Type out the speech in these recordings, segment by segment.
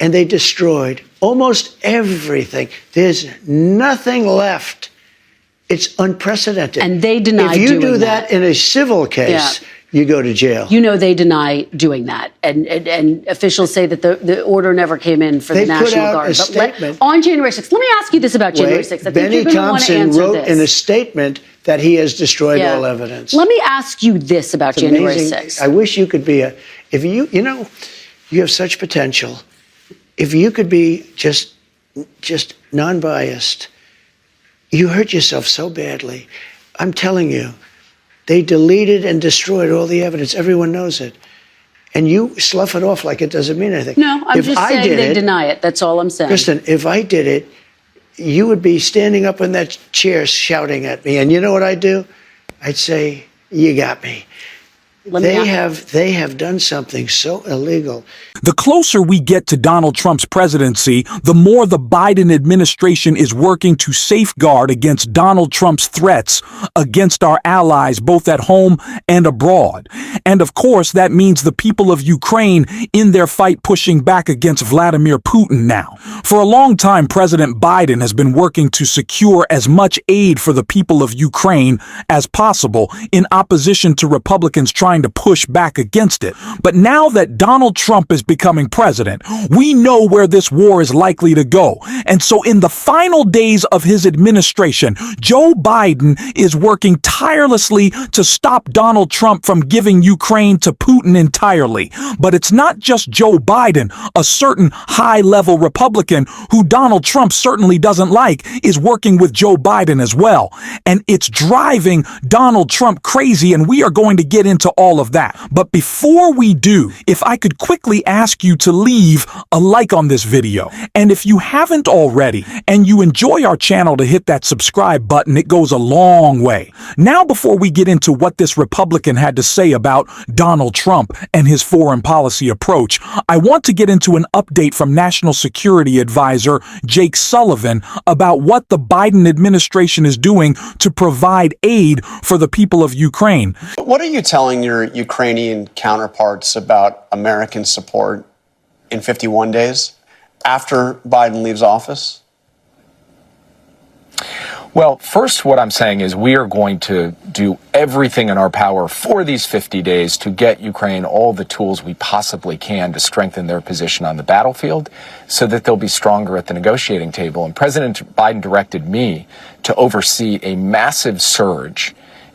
and they destroyed almost everything. There's nothing left. It's unprecedented. And they deny doing that. If you doing do that in a civil case, you go to jail. You know they deny doing that. And officials say that the order never came in for the National Guard. A statement. On January 6th, let me ask you this about January 6th. I think Benny you're going to want to Thompson answer wrote this. in a statement that he has destroyed all evidence. Let me ask you this about January 6th. I wish you could be you have such potential. If you could be just non-biased, you hurt yourself so badly. I'm telling you, they deleted and destroyed all the evidence. Everyone knows it. And you slough it off like it doesn't mean anything. No, I'm just saying they deny it. That's all I'm saying. Kristen, if I did it, you would be standing up in that chair shouting at me. And you know what I'd do? I'd say, you got me. They have done something so illegal. The closer we get to Donald Trump's presidency, the more the Biden administration is working to safeguard against Donald Trump's threats against our allies, both at home and abroad. And of course, that means the people of Ukraine in their fight pushing back against Vladimir Putin now. For a long time, President Biden has been working to secure as much aid for the people of Ukraine as possible in opposition to Republicans trying to push back against it. But now that Donald Trump is becoming president, we know where this war is likely to go. And so in the final days of his administration, Joe Biden is working tirelessly to stop Donald Trump from giving Ukraine to Putin entirely. But it's not just Joe Biden. A certain high-level Republican who Donald Trump certainly doesn't like is working with Joe Biden as well. And it's driving Donald Trump crazy, and we are going to get into all of that. But before we do, if I could quickly ask you to leave a like on this video. And if you haven't already, and you enjoy our channel, to hit that subscribe button. It goes a long way. Now, before we get into what this Republican had to say about Donald Trump and his foreign policy approach, I want to get into an update from National Security Advisor Jake Sullivan about what the Biden administration is doing to provide aid for the people of Ukraine. What are you telling your Ukrainian counterparts about American support in 51 days after Biden leaves office? Well, first, what I'm saying is we are going to do everything in our power for these 50 days to get Ukraine all the tools we possibly can to strengthen their position on the battlefield so that they'll be stronger at the negotiating table. And President Biden directed me to oversee a massive surge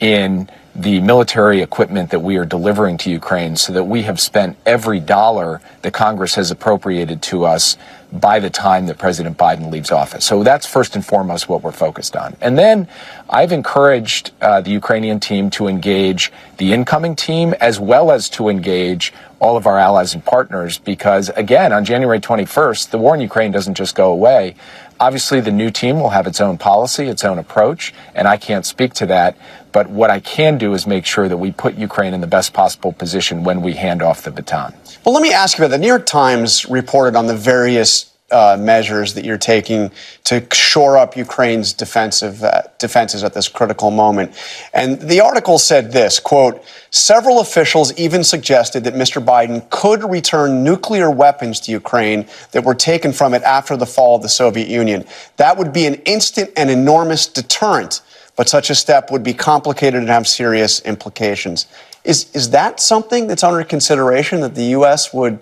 in the military equipment that we are delivering to Ukraine so that we have spent every dollar that Congress has appropriated to us by the time that President Biden leaves office. So that's first and foremost what we're focused on. And then I've encouraged the Ukrainian team to engage the incoming team as well as to engage all of our allies and partners because, again, on January 21st, the war in Ukraine doesn't just go away. Obviously, the new team will have its own policy, its own approach, and I can't speak to that. But what I can do is make sure that we put Ukraine in the best possible position when we hand off the baton. Well, let me ask you about that. The New York Times reported on the various measures that you're taking to shore up Ukraine's defenses at this critical moment. And the article said this, quote, several officials even suggested that Mr. Biden could return nuclear weapons to Ukraine that were taken from it after the fall of the Soviet Union. That would be an instant and enormous deterrent, but such a step would be complicated and have serious implications. Is that something that's under consideration, that the U.S. would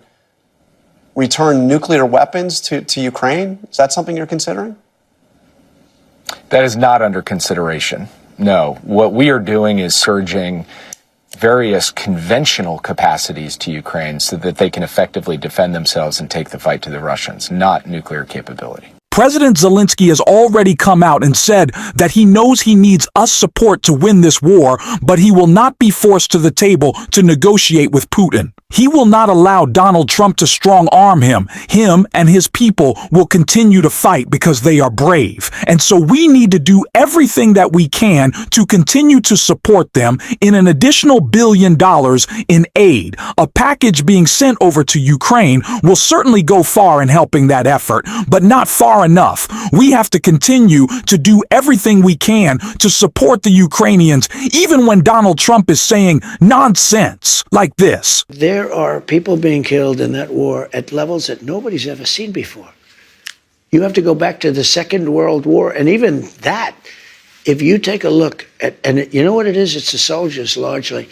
return nuclear weapons to Ukraine? Is that something you're considering? That is not under consideration. No. What we are doing is surging various conventional capacities to Ukraine so that they can effectively defend themselves and take the fight to the Russians, not nuclear capability. President Zelensky has already come out and said that he knows he needs us support to win this war, but he will not be forced to the table to negotiate with Putin. He will not allow Donald Trump to strong-arm him. Him and his people will continue to fight because they are brave. And so we need to do everything that we can to continue to support them in an additional $1 billion in aid. A package being sent over to Ukraine will certainly go far in helping that effort, but not far far enough. We have to continue to do everything we can to support the Ukrainians, even when Donald Trump is saying nonsense like this. There are people being killed in that war at levels that nobody's ever seen before. You have to go back to the Second World War, and even that, if you take a look at, and you know what it is? It's the soldiers largely.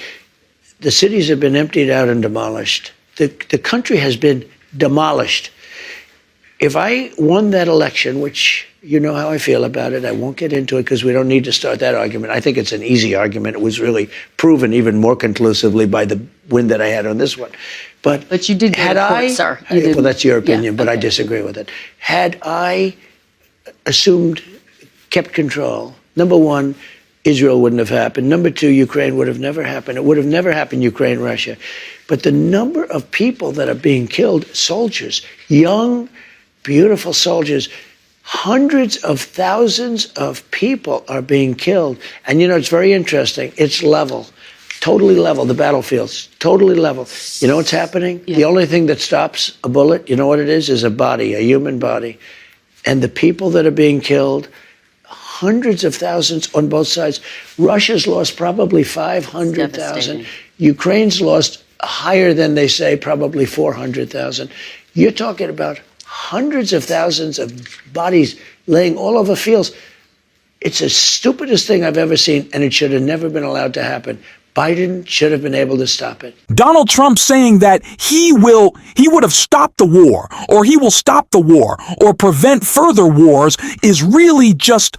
The cities have been emptied out and demolished. The country has been demolished. If I won that election, which you know how I feel about it, I won't get into it because we don't need to start that argument. I think it's an easy argument. It was really proven even more conclusively by the win that I had on this one. But you did go to court, sir. Well, that's your opinion, Yeah, but I okay. disagree with it. Had I kept control, number one, Israel wouldn't have happened. Number two, Ukraine would have never happened. It would have never happened, Ukraine, Russia. But the number of people that are being killed, soldiers, young, beautiful soldiers, hundreds of thousands of people are being killed. And you know, it's very interesting. It's level, totally level. The battlefields, totally level. You know what's happening? Yeah. The only thing that stops a bullet, you know what it is a body, a human body. And the people that are being killed, hundreds of thousands on both sides. Russia's lost probably 500,000. Devastating. Ukraine's lost higher than they say, probably 400,000. You're talking about hundreds of thousands of bodies laying all over fields. It's the stupidest thing I've ever seen, and it should have never been allowed to happen. Biden should have been able to stop it. Donald Trump saying that he would have stopped the war, or he will stop the war, or prevent further wars is really just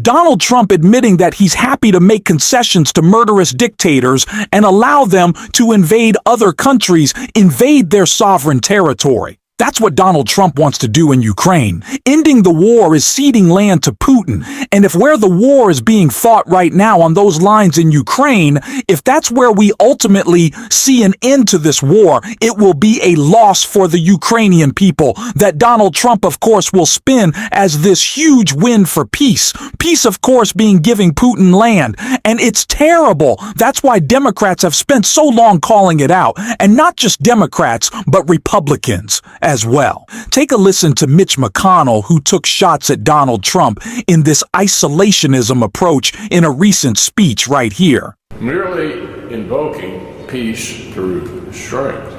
Donald Trump admitting that he's happy to make concessions to murderous dictators and allow them to invade other countries, invade their sovereign territory. That's what Donald Trump wants to do in Ukraine. Ending the war is ceding land to Putin. And if where the war is being fought right now on those lines in Ukraine, if that's where we ultimately see an end to this war, it will be a loss for the Ukrainian people that Donald Trump, of course, will spin as this huge win for peace. Peace, of course, being giving Putin land. And it's terrible. That's why Democrats have spent so long calling it out. And not just Democrats, but Republicans as well. Take a listen to Mitch McConnell, who took shots at Donald Trump in this isolationism approach in a recent speech right here. Merely invoking peace through strength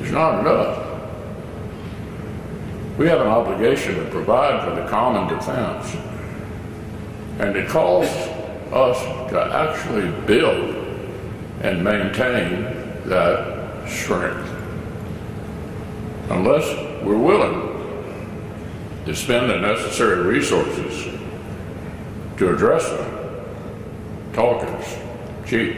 is not enough. We have an obligation to provide for the common defense, and it calls us to actually build and maintain that strength. Unless we're willing to spend the necessary resources to address them, talk is cheap.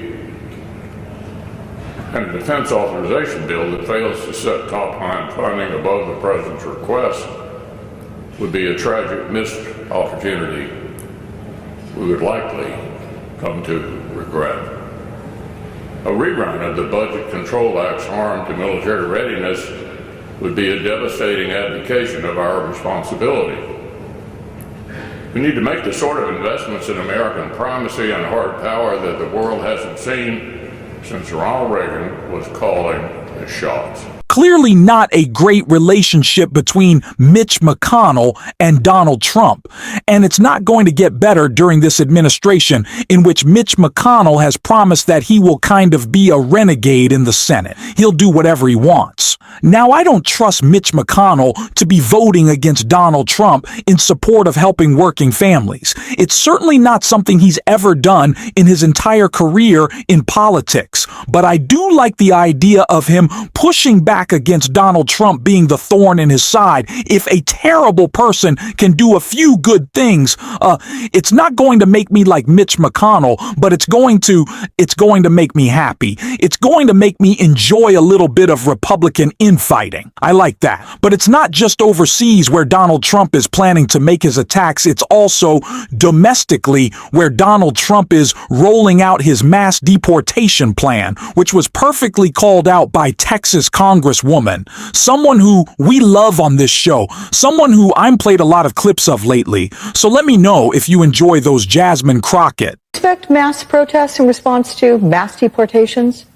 And a defense authorization bill that fails to set top-line funding above the president's request would be a tragic missed opportunity we would likely come to regret. A rerun of the Budget Control Act's harm to military readiness would be a devastating abdication of our responsibility. We need to make the sort of investments in American primacy and hard power that the world hasn't seen since Ronald Reagan was calling the shots. Clearly not a great relationship between Mitch McConnell and Donald Trump. And it's not going to get better during this administration, in which Mitch McConnell has promised that he will kind of be a renegade in the Senate. He'll do whatever he wants. Now, I don't trust Mitch McConnell to be voting against Donald Trump in support of helping working families. It's certainly not something he's ever done in his entire career in politics. But I do like the idea of him pushing back against Donald Trump being the thorn in his side. If a terrible person can do a few good things, it's not going to make me like Mitch McConnell, but it's going to make me happy. It's going to make me enjoy a little bit of Republican infighting. I like that. But it's not just overseas where Donald Trump is planning to make his attacks. It's also domestically where Donald Trump is rolling out his mass deportation plan, which was perfectly called out by Texas Congresswoman, someone who we love on this show, someone who I'm played a lot of clips of lately. So let me know if you enjoy those Jasmine Crockett. Expect mass protests in response to mass deportations?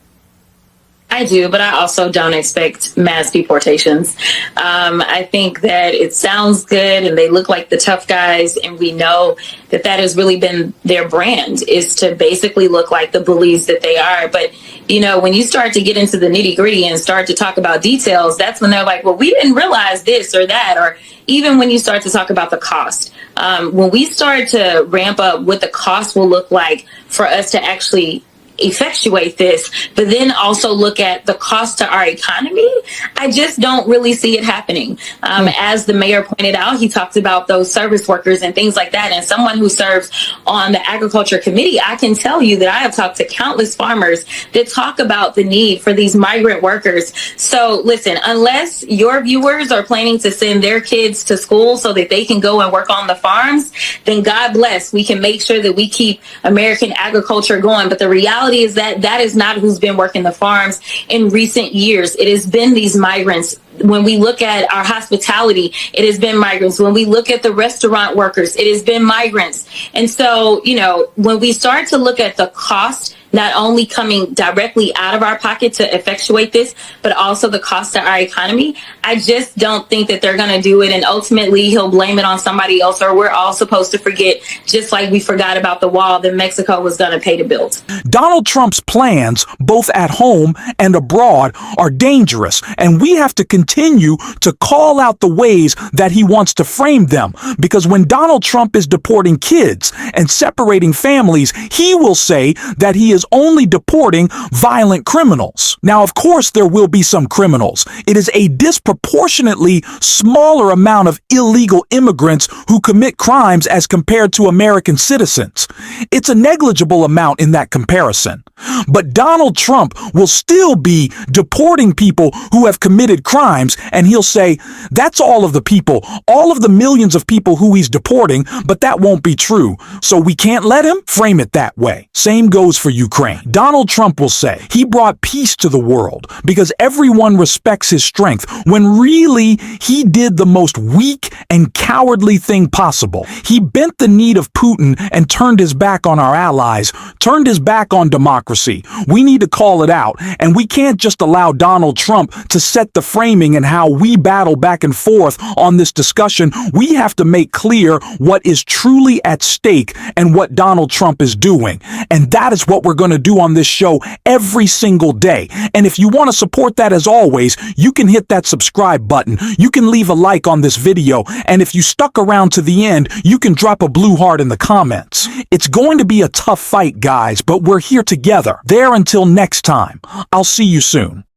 I do, but I also don't expect mass deportations. I think that it sounds good and they look like the tough guys, and we know that that has really been their brand, is to basically look like the bullies that they are. But, you know, when you start to get into the nitty gritty and start to talk about details, that's when they're like, well, we didn't realize this or that. Or even when you start to talk about the cost, when we start to ramp up what the cost will look like for us to actually effectuate this, but then also look at the cost to our economy, I just don't really see it happening. As the mayor pointed out, he talked about those service workers and things like that. And someone who serves on the agriculture committee, I can tell you that I have talked to countless farmers that talk about the need for these migrant workers. So listen, unless your viewers are planning to send their kids to school so that they can go and work on the farms, then God bless, we can make sure that we keep American agriculture going. But the reality is that that is not who's been working the farms in recent years. It has been these migrants. When we look at our hospitality, it has been migrants. When we look at the restaurant workers, it has been migrants. And so, you know, when we start to look at the cost, not only coming directly out of our pocket to effectuate this, but also the cost to our economy, I just don't think that they're going to do it. And ultimately, he'll blame it on somebody else, or we're all supposed to forget, just like we forgot about the wall that Mexico was going to pay to build. Donald Trump's plans, both at home and abroad, are dangerous, and we have to continue to call out the ways that he wants to frame them. Because when Donald Trump is deporting kids and separating families, he will say that he is only deporting violent criminals. Now, of course, there will be some criminals. It is a disproportionately smaller amount of illegal immigrants who commit crimes as compared to American citizens. It's a negligible amount in that comparison. But Donald Trump will still be deporting people who have committed crimes, and he'll say, that's all of the people, all of the millions of people who he's deporting, but that won't be true. So we can't let him frame it that way. Same goes for Ukraine. Donald Trump will say he brought peace to the world because everyone respects his strength, when really he did the most weak and cowardly thing possible. He bent the knee of Putin and turned his back on our allies, turned his back on democracy. We need to call it out, and we can't just allow Donald Trump to set the framing and how we battle back and forth on this discussion. We have to make clear what is truly at stake and what Donald Trump is doing. And that is what we're going to do on this show every single day. And if you want to support that, as always, you can hit that subscribe button. You can leave a like on this video. And if you stuck around to the end, you can drop a blue heart in the comments. It's going to be a tough fight, guys, but we're here together. There until next time. I'll see you soon.